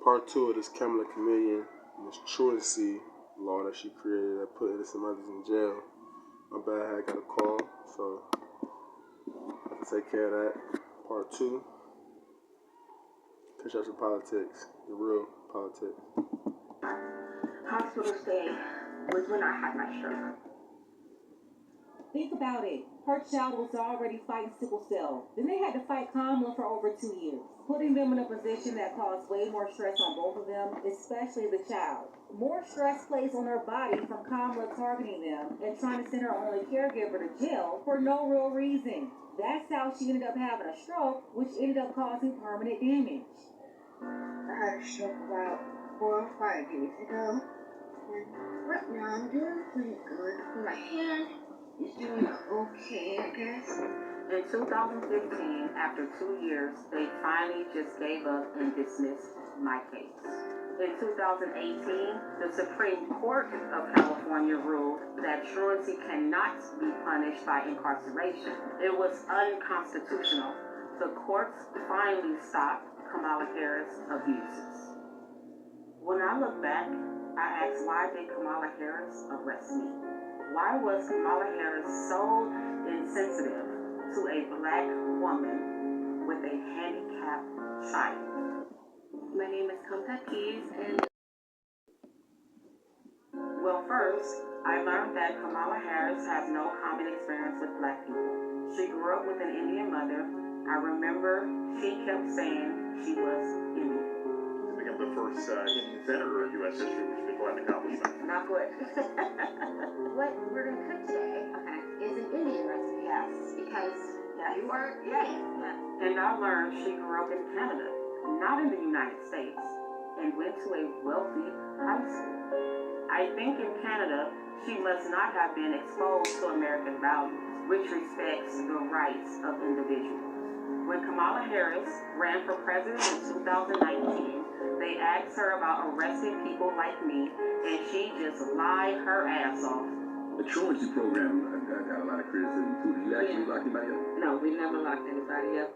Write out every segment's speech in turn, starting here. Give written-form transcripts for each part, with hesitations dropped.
Part 2 of this Kamala Chameleon and this truancy law that she created that put innocent mothers in jail. My bad, I got a call, so I have to take care of that. Part 2, KushupsNPolitics, the real politics. Hospital stay was when I had my stroke. Think about it. Her child was already fighting sickle cell. Then they had to fight Kamala for over 2 years, putting them in a position that caused way more stress on both of them, especially the child. More stress placed on her body from Kamala targeting them and trying to send her only caregiver to jail for no real reason. That's how she ended up having a stroke, which ended up causing permanent damage. I had a stroke about 4 or 5 days ago. And right now I'm doing pretty good. My hand is doing okay, I guess. In 2015, after 2 years, they finally just gave up and dismissed my case. In 2018, the Supreme Court of California ruled that truancy cannot be punished by incarceration. It was unconstitutional. The courts finally stopped Kamala Harris' abuses. When I look back, I ask, why did Kamala Harris arrest me? Why was Kamala Harris so insensitive to a black woman with a handicapped child? My name is Kamta Keys, and well, first, I learned that Kamala Harris has no common experience with black people. She grew up with an Indian mother. I remember she kept saying she was Indian. To become the first Indian senator in U.S. history, which is quite an accomplishment. Not good. What we're going to cook today, is an Indian recipe. Yes. Because you are, And I learned she grew up in Canada, not in the United States, and went to a wealthy high school. I think in Canada, she must not have been exposed to American values, which respects the rights of individuals. When Kamala Harris ran for president in 2019, they asked her about arresting people like me, and she just lied her ass off. The truancy program got a lot of criticism too. Did you actually lock anybody up? No, we never locked anybody up.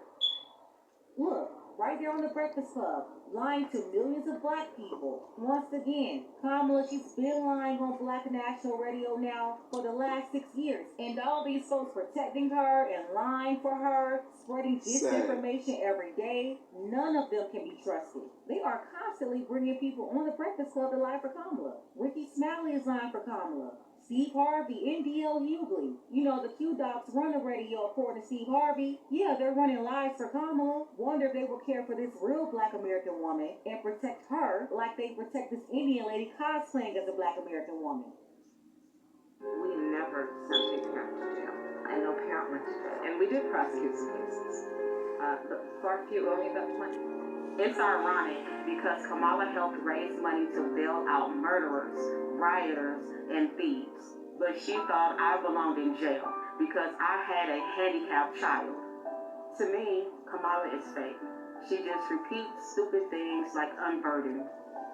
Look, right there on the Breakfast Club, lying to millions of black people. Once again, Kamala, she's been lying on Black National Radio now for the last 6 years. And all these folks protecting her and lying for her, spreading disinformation every day, none of them can be trusted. They are constantly bringing people on the Breakfast Club to lie for Kamala. Ricky Smiley is lying for Kamala. Steve Harvey, NDL Hughley. You know, the Q-Docs run the radio according to Steve Harvey. Yeah, they're running lies for Kamala. Wonder if they will care for this real black American woman and protect her like they protect this Indian lady cosplaying as a black American woman. We never sent a parent to jail. I know parent went to jail. And we did prosecute some cases. For a few, only about 20. It's ironic because Kamala helped raise money to bail out murderers, rioters, and thieves. But she thought I belonged in jail because I had a handicapped child. To me, Kamala is fake. She just repeats stupid things like unburdened.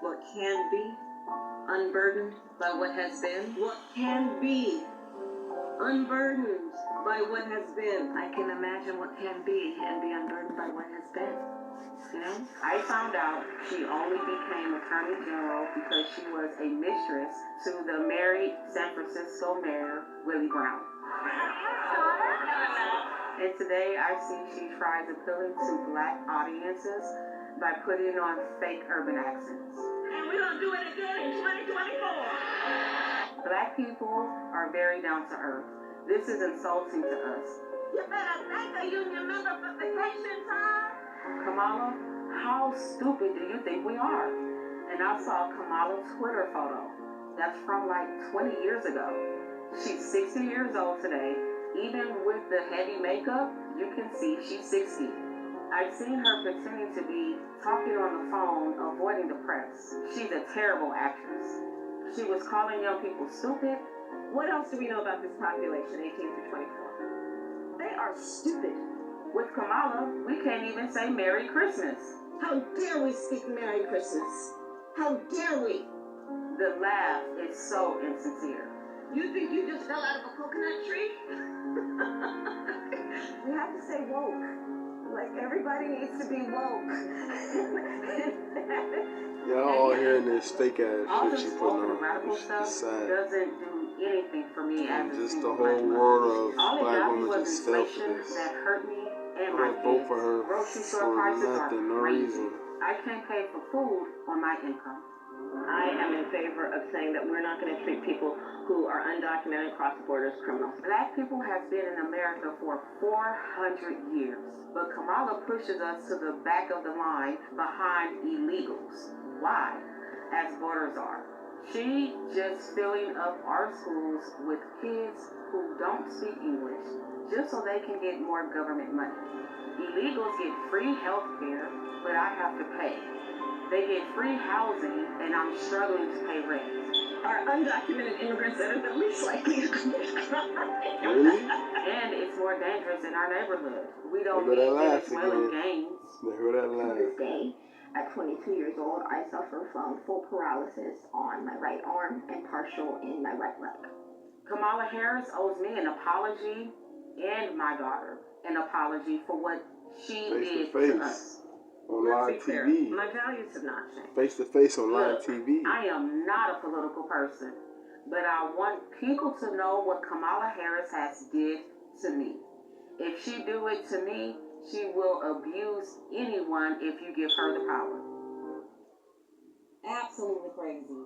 What can be unburdened by what has been? What can be unburdened by what has been? I can imagine what can be and be unburdened by what has been. You know? I found out she only became Attorney General because she was a mistress to the married San Francisco Mayor, Willie Brown. And today I see she tries appealing to black audiences by putting on fake urban accents. And we're going to do it again in 2024. Black people are very down to earth. This is insulting to us. You better thank a union member for vacation time. Kamala, how stupid do you think we are? And I saw Kamala's Twitter photo. That's from like 20 years ago. She's 60 years old today. Even with the heavy makeup, you can see she's 60. I've seen her pretending to be talking on the phone, avoiding the press. She's a terrible actress. She was calling young people stupid. What else do we know about this population, 18 through 24? They are stupid. With Kamala, we can't even say Merry Christmas. How dare we speak Merry Christmas? How dare we? The laugh is so insincere. You think you just fell out of a coconut tree? We have to say woke. Like, everybody needs to be woke. and this fake ass All shit this she putting woke and on. radical stuff It's sad. doesn't do anything for me as And a just the single whole black mother. world of All it black got me women was just fell for inflation this. that hurt me I and my don't vote kids. for her Grocery store for prices nothing, are no crazy. reason. I can't pay for food on my income. I am in favor of saying that we're not going to treat people who are undocumented cross the border as criminals. Black people have been in America for 400 years, but Kamala pushes us to the back of the line behind illegals. Why? As borders are. She just filling up our schools with kids who don't speak English just so they can get more government money. Illegals get free health care, but I have to pay. They get free housing, and I'm struggling to pay rent. Are undocumented immigrants that are the least likely to commit crime. Really? And it's more dangerous in our neighborhood. We don't They need heard that laugh Venezuelan again. gangs. They heard that To laugh. this day, at 22 years old, I suffer from full paralysis on my right arm and partial in my right leg. Kamala Harris owes me an apology and my daughter an apology for what she did to us. On Let's live be clear. TV. My values have not changed. Face to face on live Look, TV. I am not a political person, but I want people to know what Kamala Harris has did to me. If she do it to me, she will abuse anyone if you give her the power. Absolutely crazy.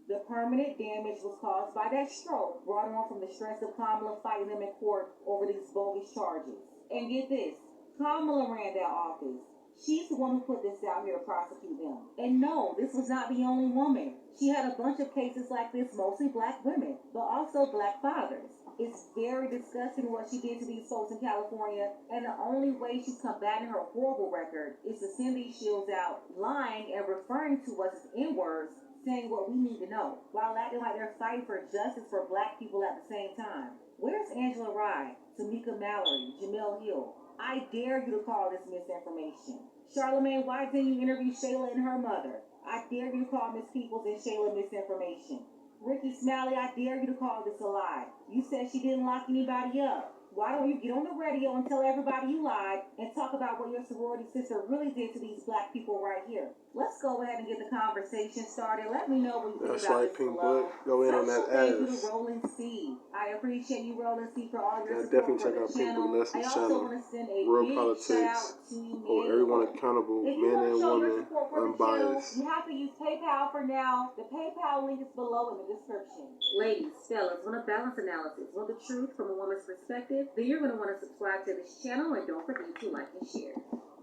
The permanent damage was caused by that stroke brought on from the stress of Kamala fighting them in court over these bogus charges. And get this, Kamala ran that office. She's the one who put this out here to prosecute them. And no, this was not the only woman. She had a bunch of cases like this, mostly black women, but also black fathers. It's very disgusting what she did to these folks in California, and the only way she's combating her horrible record is to send these shields out, lying and referring to us as N-words, saying what we need to know, while acting like they're fighting for justice for black people at the same time. Where's Angela Rye, Tamika Mallory, Jamel Hill? I dare you to call this misinformation. Charlamagne, why didn't you interview Shayla and her mother? I dare you to call Miss Peoples and Shayla misinformation. Ricky Smiley, I dare you to call this a lie. You said she didn't lock anybody up. Why don't you get on the radio and tell everybody you lied and talk about what your sorority sister really did to these black people right here? Let's go ahead and get the conversation started. Let me know what you think That's about right, this Pink below. Butt. Go in on that Special thank you to ass. Rolling C. I appreciate you, Rolling C, for all your Yeah, support definitely for check the out Pink channel. Butt Leslie's I also channel. want to send a Real big politics. shout out to Hold everyone Manuel. accountable, If you men want to and show your women, support for the channel, unbiased. you have to use PayPal for now. The PayPal link is below in the description. Ladies, fellas, want a balance analysis, want the truth from a woman's perspective? Then you're going to want to subscribe to this channel and don't forget to like and share.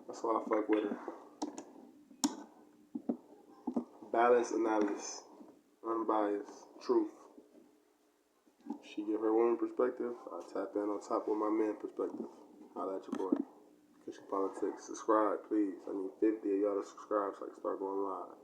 That's why I fuck with her. Balance analysis, unbiased, truth. She give her woman perspective, I tap in on top with my man perspective. Holla at your boy. KushupsNPolitics. Subscribe, please. I need 50 of y'all to subscribe so I can start going live.